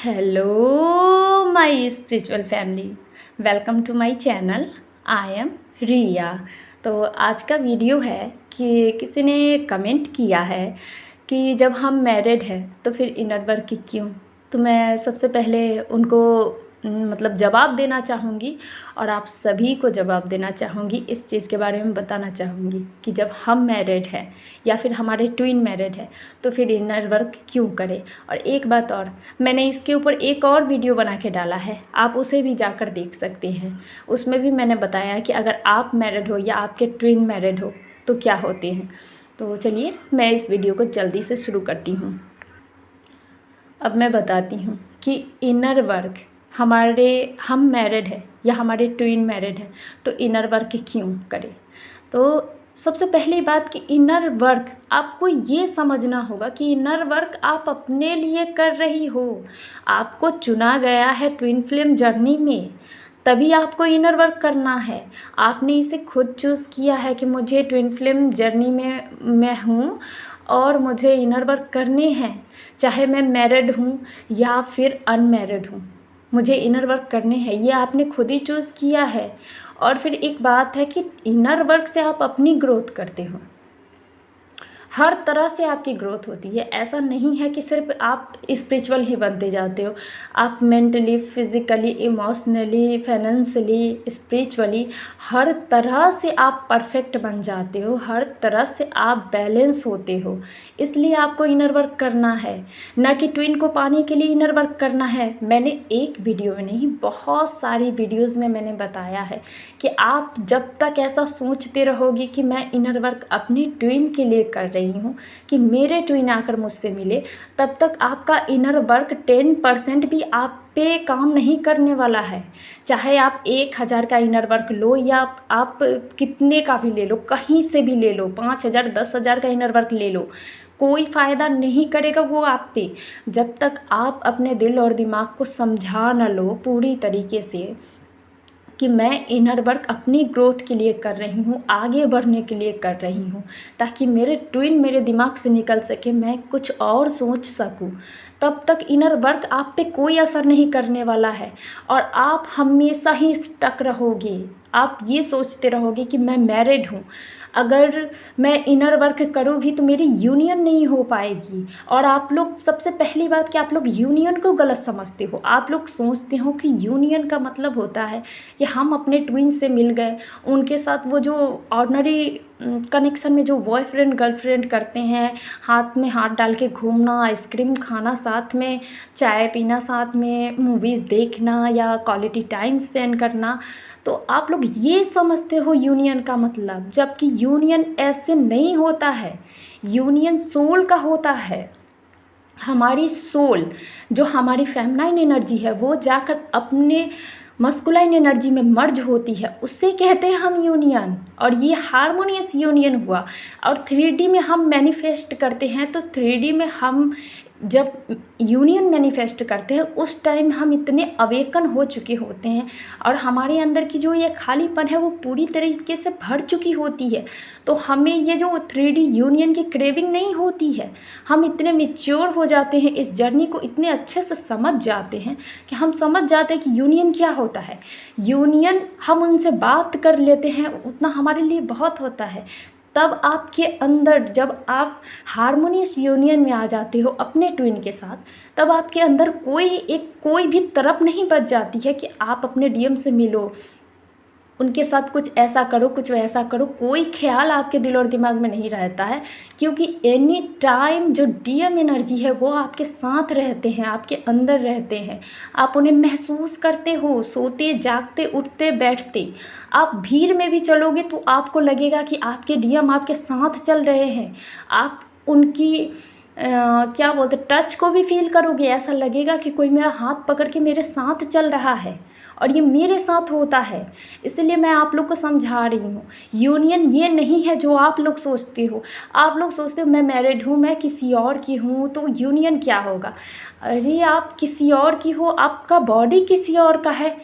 Hello my spiritual family, welcome to my channel. I am Riya. तो आज का video है कि किसी ने कमेंट किया है कि जब हम मैरिड हैं तो फिर इनर वर्क क्यों। तो मैं सबसे पहले उनको मतलब जवाब देना चाहूँगी और आप सभी को जवाब देना चाहूँगी, इस चीज़ के बारे में बताना चाहूँगी कि जब हम मैरिड हैं या फिर हमारे ट्विन मैरिड है तो फिर इनर वर्क क्यों करें। और एक बात और, मैंने इसके ऊपर एक और वीडियो बना के डाला है, आप उसे भी जाकर देख सकते हैं। उसमें भी मैंने बताया कि अगर आप मैरिड हो या आपके ट्विन मैरिड हो तो क्या होते हैं। तो चलिए मैं इस वीडियो को जल्दी से शुरू करती हूँ। अब मैं बताती हूँ कि इनर वर्क हम मैरिड है या हमारे ट्विन मैरिड है तो इनर वर्क क्यों करें। तो सबसे पहली बात कि इनर वर्क आपको ये समझना होगा कि इनर वर्क आप अपने लिए कर रही हो। आपको चुना गया है ट्विन फ्लेम जर्नी में, तभी आपको इनर वर्क करना है। आपने इसे खुद चूज़ किया है कि मुझे ट्विन फ्लेम जर्नी में मैं हूँ और मुझे इनर वर्क करने हैं, चाहे मैं मैरिड हूँ या फिर अनमैरिड हूँ, मुझे इनर वर्क करने हैं। ये आपने खुद ही चूज़ किया है। और फिर एक बात है कि इनर वर्क से आप अपनी ग्रोथ करते हो, हर तरह से आपकी ग्रोथ होती है। ऐसा नहीं है कि सिर्फ आप स्पिरिचुअल ही बनते जाते हो, आप mentally, physically, emotionally, financially, spiritually हर तरह से आप परफेक्ट बन जाते हो, हर तरह से आप बैलेंस होते हो। इसलिए आपको इनर वर्क करना है, ना कि ट्विन को पाने के लिए इनर वर्क करना है। मैंने एक वीडियो में नहीं, बहुत सारी वीडियोज़ में मैंने बताया है कि आप जब तक ऐसा सोचते रहोगे कि मैं इनर वर्क अपनी ट्विन के लिए कर रही हूँ, कि मेरे ट्विन आकर मुझसे मिले, तब तक आपका इनर वर्क 10% भी आप पे काम नहीं करने वाला है। चाहे आप 1000 का इनर वर्क लो या आप कितने का भी ले लो, कहीं से भी ले लो, 5000 10,000 का इनर वर्क ले लो, कोई फ़ायदा नहीं करेगा वो आप पे, जब तक आप अपने दिल और दिमाग को समझा न लो पूरी तरीके से कि मैं इनर वर्क अपनी ग्रोथ के लिए कर रही हूँ, आगे बढ़ने के लिए कर रही हूँ, ताकि मेरे ट्विन मेरे दिमाग से निकल सके, मैं कुछ और सोच सकूँ। तब तक इनर वर्क आप पे कोई असर नहीं करने वाला है और आप हमेशा ही स्टक रहोगे। आप ये सोचते रहोगे कि मैं मैरिड हूँ, अगर मैं इनर वर्क करूँगी तो मेरी यूनियन नहीं हो पाएगी। और आप लोग, सबसे पहली बात कि आप लोग यूनियन को गलत समझते हो। आप लोग सोचते हो कि यूनियन का मतलब होता है कि हम अपने ट्विन से मिल गए, उनके साथ वो जो ऑर्डिनरी कनेक्शन में जो बॉयफ्रेंड गर्लफ्रेंड करते हैं, हाथ में हाथ डाल के घूमना, आइसक्रीम खाना साथ में, चाय पीना साथ में, मूवीज़ देखना या क्वालिटी टाइम स्पेंड करना, तो आप लोग ये समझते हो यूनियन का मतलब, जबकि यूनियन ऐसे नहीं होता है। यूनियन सोल का होता है। हमारी सोल, जो हमारी फेमिनाइन एनर्जी है, वो जाकर अपने मस्कुलाइन एनर्जी में मर्ज होती है, उससे कहते हैं हम यूनियन। और ये हारमोनियस यूनियन हुआ। और 3D में हम मैनिफेस्ट करते हैं, तो 3D में हम जब यूनियन मैनिफेस्ट करते हैं उस टाइम हम इतने अवेकन हो चुके होते हैं और हमारे अंदर की जो ये खालीपन है वो पूरी तरीके से भर चुकी होती है। तो हमें ये जो 3D यूनियन की क्रेविंग नहीं होती है। हम इतने मैच्योर हो जाते हैं, इस जर्नी को इतने अच्छे से समझ जाते हैं कि हम समझ जाते हैं कि यूनियन क्या होता है। यूनियन, हम उनसे बात कर लेते हैं, उतना हमारे लिए बहुत होता है। तब आपके अंदर, जब आप हारमोनियस यूनियन में आ जाते हो अपने ट्विन के साथ, तब आपके अंदर कोई भी तरफ नहीं बच जाती है कि आप अपने डीएम से मिलो, उनके साथ कुछ ऐसा करो, कुछ वैसा करो, कोई ख्याल आपके दिल और दिमाग में नहीं रहता है। क्योंकि एनी टाइम जो डीएम एनर्जी है वो आपके साथ रहते हैं, आपके अंदर रहते हैं, आप उन्हें महसूस करते हो, सोते जागते उठते बैठते। आप भीड़ में भी चलोगे तो आपको लगेगा कि आपके डीएम आपके साथ चल रहे हैं। आप उनकी क्या बोलते, टच को भी फील करोगे, ऐसा लगेगा कि कोई मेरा हाथ पकड़ के मेरे साथ चल रहा है और ये मेरे साथ होता है। इसलिए मैं आप लोग को समझा रही हूँ, यूनियन ये नहीं है जो आप लोग सोचते हो। आप लोग सोचते हो मैं मैरिड हूँ, मैं किसी और की हूँ, तो यूनियन क्या होगा। अरे आप किसी और की हो, आपका बॉडी किसी और का है,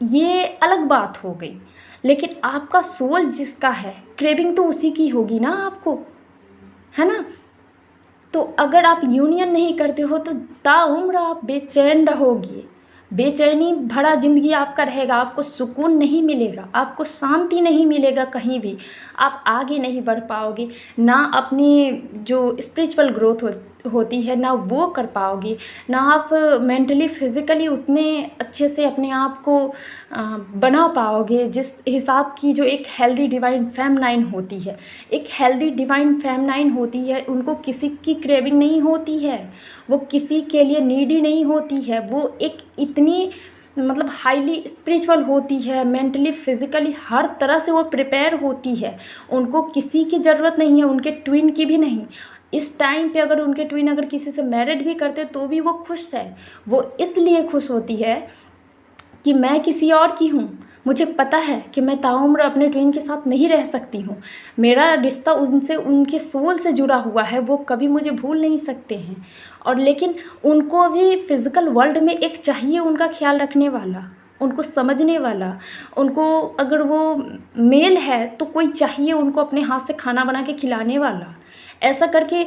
ये अलग बात हो गई, लेकिन आपका सोल जिसका है, क्रेविंग तो उसी की होगी ना आपको, है ना। तो अगर आप यूनियन नहीं करते हो तो ताउम्र आप बेचैन रहोगे, बेचैनी भरा ज़िंदगी आपका रहेगा, आपको सुकून नहीं मिलेगा, आपको शांति नहीं मिलेगा कहीं भी, आप आगे नहीं बढ़ पाओगे, ना अपनी जो स्पिरिचुअल ग्रोथ होती है ना वो कर पाओगे, ना आप मेंटली फिज़िकली उतने अच्छे से अपने आप को बना पाओगे जिस हिसाब की जो एक हेल्दी डिवाइन फेमिनाइन होती है। एक हेल्दी डिवाइन फेमिनाइन होती है, उनको किसी की क्रेविंग नहीं होती है, वो किसी के लिए नीडी नहीं होती है, वो एक इतनी मतलब हाईली स्पिरिचुअल होती है, मेंटली फिज़िकली हर तरह से वो प्रिपेयर होती है, उनको किसी की ज़रूरत नहीं है, उनके ट्विन की भी नहीं। इस टाइम पे अगर उनके ट्विन अगर किसी से मैरिड भी करते तो भी वो खुश है, वो इसलिए खुश होती है कि मैं किसी और की हूँ, मुझे पता है कि मैं ताउम्र अपने ट्विन के साथ नहीं रह सकती हूँ, मेरा रिश्ता उनसे उनके सोल से जुड़ा हुआ है, वो कभी मुझे भूल नहीं सकते हैं। और लेकिन उनको भी फिज़िकल वर्ल्ड में एक चाहिए उनका ख्याल रखने वाला, उनको समझने वाला, उनको अगर वो मेल है तो कोई चाहिए उनको अपने हाथ से खाना बना के खिलाने वाला, ऐसा करके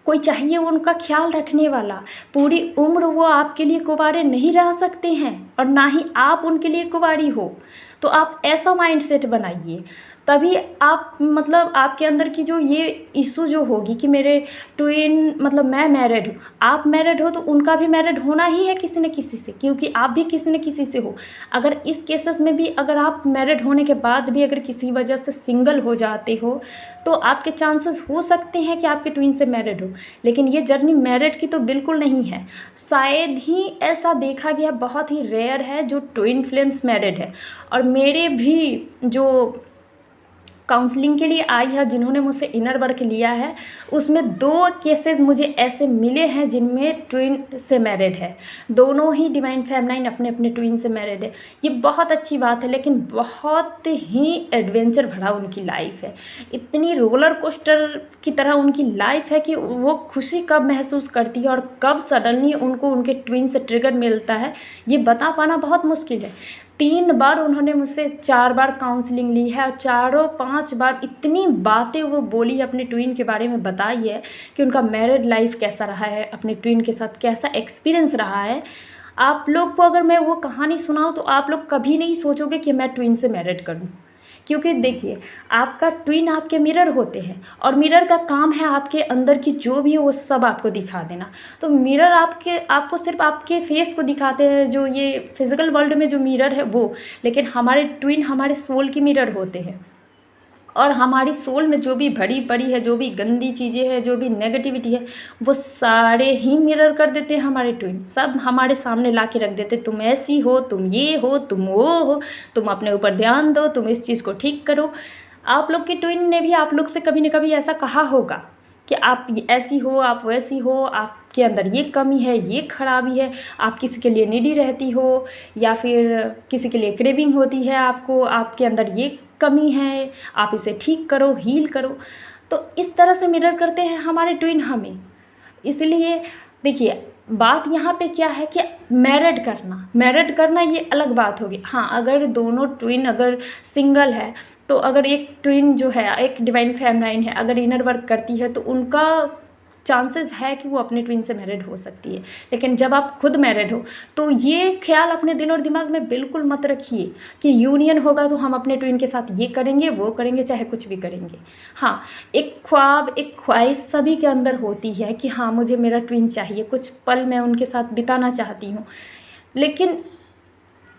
कोई चाहिए उनका ख्याल रखने वाला। पूरी उम्र वो आपके लिए कुंवारे नहीं रह सकते हैं और ना ही आप उनके लिए कुंवारी हो। तो आप ऐसा माइंडसेट बनाइए, तभी आप मतलब आपके अंदर की जो ये इशू जो होगी कि मेरे ट्विन मतलब मैं मैरिड हूँ, आप मैरिड हो तो उनका भी मैरिड होना ही है किसी न किसी से, क्योंकि आप भी किसी न किसी से हो। अगर इस केसेस में भी अगर आप मैरिड होने के बाद भी अगर किसी वजह से सिंगल हो जाते हो तो आपके चांसेस हो सकते हैं कि आपके ट्विन से मैरिड हो, लेकिन ये जर्नी मैरिड की तो बिल्कुल नहीं है। शायद ही ऐसा देखा गया, बहुत ही रेयर है जो ट्विन फ्लेम्स मैरिड है। और मेरे भी जो काउंसलिंग के लिए आई है, जिन्होंने मुझसे इनर वर्क लिया है, उसमें 2 केसेस मुझे ऐसे मिले हैं जिनमें ट्विन से मैरिड है, दोनों ही डिवाइन फेमिनाइन अपने अपने ट्विन से मैरिड है। ये बहुत अच्छी बात है, लेकिन बहुत ही एडवेंचर भरा उनकी लाइफ है, इतनी रोलर कोस्टर की तरह उनकी लाइफ है कि वो खुशी कब महसूस करती है और कब सडनली उनको उनके ट्विन से ट्रिगर मिलता है, ये बता पाना बहुत मुश्किल है। 3 बार उन्होंने मुझसे 4 बार काउंसलिंग ली है और चारों 5 बार इतनी बातें वो बोली, अपने ट्विन के बारे में बताई है कि उनका मैरिड लाइफ कैसा रहा है, अपने ट्विन के साथ कैसा एक्सपीरियंस रहा है। आप लोग को अगर मैं वो कहानी सुनाऊँ तो आप लोग कभी नहीं सोचोगे कि मैं ट्विन से मैरिड करूँ, क्योंकि देखिए आपका ट्विन आपके मिरर होते हैं और मिरर का काम है आपके अंदर की जो भी है वो सब आपको दिखा देना। तो मिरर आपको सिर्फ आपके फेस को दिखाते हैं, जो ये फिज़िकल वर्ल्ड में जो मिरर है वो, लेकिन हमारे ट्विन हमारे सोल की मिरर होते हैं। और हमारी सोल में जो भी भरी पड़ी है, जो भी गंदी चीज़ें हैं, जो भी नेगेटिविटी है, वो सारे ही मिरर कर देते हैं हमारे ट्विन, सब हमारे सामने ला के रख देते, तुम ऐसी हो, तुम ये हो, तुम वो हो, तुम अपने ऊपर ध्यान दो, तुम इस चीज़ को ठीक करो। आप लोग के ट्विन ने भी आप लोग से कभी न कभी ऐसा कहा होगा कि आप ऐसी हो, आप वैसी हो, आपके अंदर ये कमी है, ये खराबी है, आप किसी के लिए नीडी रहती हो, या फिर किसी के लिए क्रेविंग होती है आपको, आपके अंदर ये कमी है, आप इसे ठीक करो, हील करो। तो इस तरह से मिरर करते हैं हमारे ट्विन हमें। इसलिए देखिए बात यहाँ पे क्या है कि मैरिड करना ये अलग बात होगी। हाँ, अगर दोनों ट्विन अगर सिंगल है तो अगर एक ट्विन जो है, एक डिवाइन फेमिनाइन है, अगर इनर वर्क करती है तो उनका चांसेस है कि वो अपने ट्विन से मैरिड हो सकती है। लेकिन जब आप खुद मैरिड हो तो ये ख्याल अपने दिल और दिमाग में बिल्कुल मत रखिए कि यूनियन होगा तो हम अपने ट्विन के साथ ये करेंगे वो करेंगे, चाहे कुछ भी करेंगे। हाँ, एक ख्वाब, एक ख्वाहिश सभी के अंदर होती है कि हाँ मुझे मेरा ट्विन चाहिए, कुछ पल मैं उनके साथ बिताना चाहती हूँ। लेकिन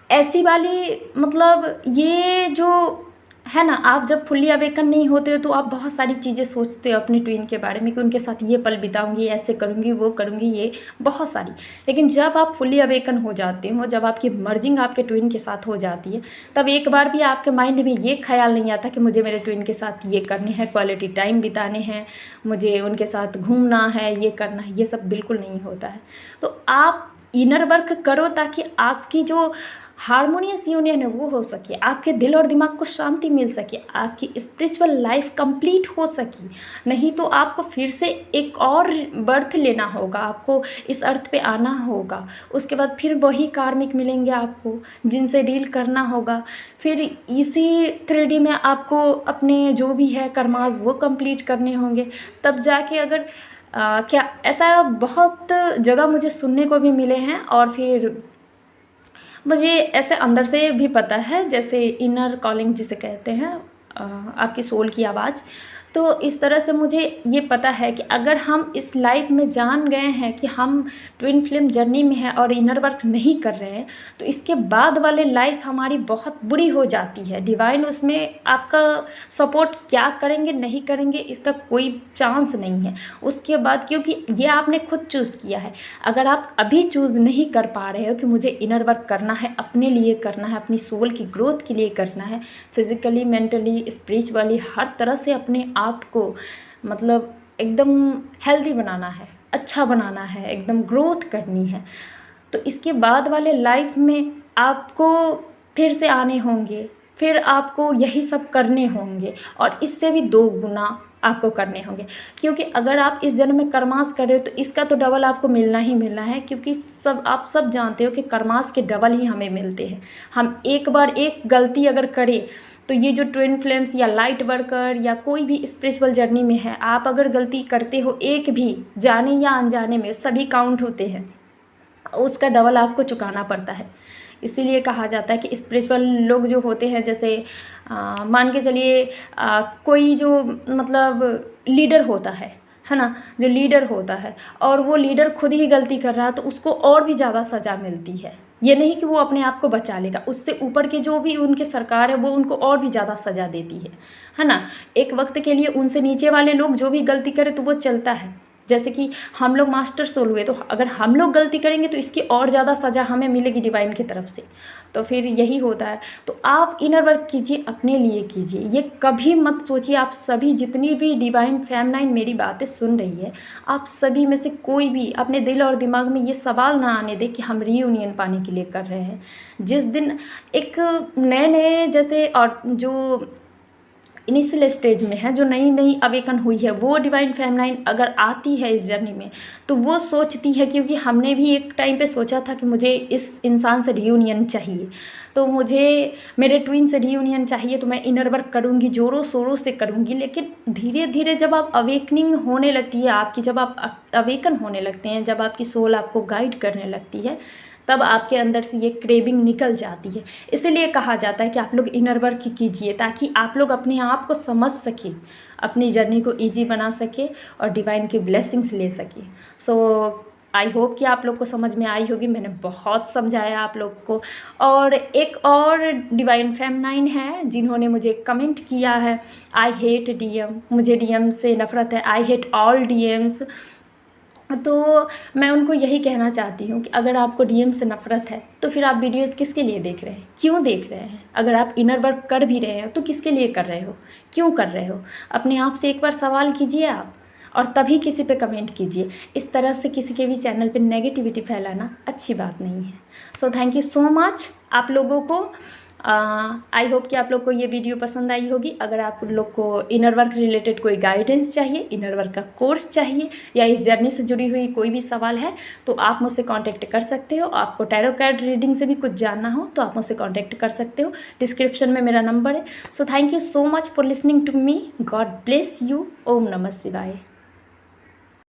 ऐसी वाली मतलब ये जो है ना, आप जब फुल्ली अवेकन नहीं होते हो तो आप बहुत सारी चीज़ें सोचते हो अपने ट्विन के बारे में कि उनके साथ ये पल बिताऊंगी, ऐसे करूंगी, वो करूंगी, ये बहुत सारी। लेकिन जब आप फुल्ली अवेकन हो जाते हो, जब आपकी मर्जिंग आपके ट्विन के साथ हो जाती है, तब एक बार भी आपके माइंड में ये ख्याल नहीं आता कि मुझे मेरे ट्विन के साथ ये करने हैं, क्वालिटी टाइम बिताने हैं, मुझे उनके साथ घूमना है, ये करना है, ये सब बिल्कुल नहीं होता है। तो आप इनर वर्क करो ताकि आपकी जो हार्मोनियस यूनियन है वो हो सके, आपके दिल और दिमाग को शांति मिल सके, आपकी स्पिरिचुअल लाइफ कंप्लीट हो सके। नहीं तो आपको फिर से एक और बर्थ लेना होगा, आपको इस अर्थ पे आना होगा, उसके बाद फिर वही कार्मिक मिलेंगे आपको जिनसे डील करना होगा। फिर इसी 3D में आपको अपने जो भी है कर्मास वो कंप्लीट करने होंगे, तब जाके अगर क्या ऐसा बहुत जगह मुझे सुनने को भी मिले हैं, और फिर मुझे ऐसे अंदर से भी पता है, जैसे इनर कॉलिंग जिसे कहते हैं, आपकी सोल की आवाज़। तो इस तरह से मुझे ये पता है कि अगर हम इस लाइफ में जान गए हैं कि हम ट्विन फ्लेम जर्नी में हैं और इनर वर्क नहीं कर रहे हैं, तो इसके बाद वाले लाइफ हमारी बहुत बुरी हो जाती है। डिवाइन उसमें आपका सपोर्ट क्या करेंगे नहीं करेंगे इसका कोई चांस नहीं है उसके बाद, क्योंकि ये आपने खुद चूज़ किया है। अगर आप अभी चूज़ नहीं कर पा रहे हो कि मुझे इनर वर्क करना है, अपने लिए करना है, अपनी सोल की ग्रोथ के लिए करना है, फिज़िकली, मेंटली, स्पिरिचुअली, हर तरह से अपने आप को मतलब एकदम हेल्दी बनाना है, अच्छा बनाना है, एकदम ग्रोथ करनी है, तो इसके बाद वाले लाइफ में आपको फिर से आने होंगे, फिर आपको यही सब करने होंगे, और इससे भी 2 गुना आपको करने होंगे। क्योंकि अगर आप इस जन्म में कर्मास कर रहे हो तो इसका तो डबल आपको मिलना ही मिलना है, क्योंकि आप सब जानते हो कि कर्मास के डबल ही हमें मिलते हैं। हम एक बार एक गलती अगर करें तो ये जो ट्विन फ्लेम्स या लाइट वर्कर या कोई भी स्पिरिचुअल जर्नी में है, आप अगर गलती करते हो एक भी, जाने या अनजाने में, सभी काउंट होते हैं, उसका डबल आपको चुकाना पड़ता है। इसीलिए कहा जाता है कि स्पिरिचुअल लोग जो होते हैं, जैसे मान के चलिए कोई जो मतलब लीडर होता है ना, जो लीडर होता है और वो लीडर खुद ही गलती कर रहा है तो उसको और भी ज़्यादा सज़ा मिलती है। ये नहीं कि वो अपने आप को बचा लेगा, उससे ऊपर के जो भी उनके सरकार है वो उनको और भी ज़्यादा सज़ा देती है ना। एक वक्त के लिए उनसे नीचे वाले लोग जो भी गलती करें तो वो चलता है। जैसे कि हम लोग मास्टर सोल हुए, तो अगर हम लोग गलती करेंगे तो इसकी और ज़्यादा सज़ा हमें मिलेगी डिवाइन की तरफ से। तो फिर यही होता है। तो आप इनर वर्क कीजिए, अपने लिए कीजिए। ये कभी मत सोचिए, आप सभी जितनी भी डिवाइन फेमनाइन मेरी बातें सुन रही है, आप सभी में से कोई भी अपने दिल और दिमाग में ये सवाल ना आने दे कि हम रीयूनियन पाने के लिए कर रहे हैं। जिस दिन एक नए नए जैसे और जो इनिशियल स्टेज में है, जो नई नई अवेकन हुई है, वो डिवाइन फेमनाइन अगर आती है इस जर्नी में, तो वो सोचती है, क्योंकि हमने भी एक टाइम पे सोचा था कि मुझे इस इंसान से रीयूनियन चाहिए, तो मुझे मेरे ट्विन से रीयूनियन चाहिए, तो मैं इनर वर्क करूँगी, ज़ोरों शोरों से करूँगी। लेकिन धीरे धीरे जब आप अवेकनिंग होने लगती है आपकी, जब आप अवेकन होने लगते हैं, जब आपकी सोल आपको गाइड करने लगती है, तब आपके अंदर से ये क्रेविंग निकल जाती है। इसीलिए कहा जाता है कि आप लोग इनर वर्क कीजिए, ताकि आप लोग अपने आप को समझ सकें, अपनी जर्नी को ईजी बना सके और डिवाइन की ब्लेसिंग्स ले सके। सो आई होप कि आप लोग को समझ में आई होगी। मैंने बहुत समझाया आप लोग को। और एक और डिवाइन फेमनाइन है जिन्होंने मुझे कमेंट किया है, आई हेट डीएम, मुझे डीएम से नफ़रत है, आई हेट ऑल डीएम्स। तो मैं उनको यही कहना चाहती हूँ कि अगर आपको डीएम से नफ़रत है तो फिर आप वीडियोस किसके लिए देख रहे हैं, क्यों देख रहे हैं? अगर आप इनर वर्क कर भी रहे हो तो किसके लिए कर रहे हो, क्यों कर रहे हो? अपने आप से एक बार सवाल कीजिए आप, और तभी किसी पे कमेंट कीजिए। इस तरह से किसी के भी चैनल पे नेगेटिविटी फैलाना अच्छी बात नहीं है। So thank you so much आप लोगों को। आई होप कि आप लोग को ये वीडियो पसंद आई होगी। अगर आप लोग को इनर वर्क रिलेटेड कोई गाइडेंस चाहिए, इनर वर्क का कोर्स चाहिए, या इस जर्नी से जुड़ी हुई कोई भी सवाल है, तो आप मुझसे कांटेक्ट कर सकते हो। आपको टैरो कार्ड रीडिंग से भी कुछ जानना हो तो आप मुझसे कांटेक्ट कर सकते हो। डिस्क्रिप्शन में मेरा नंबर है। So thank you so much for listening to me. God bless you. Om Namah शिवाय।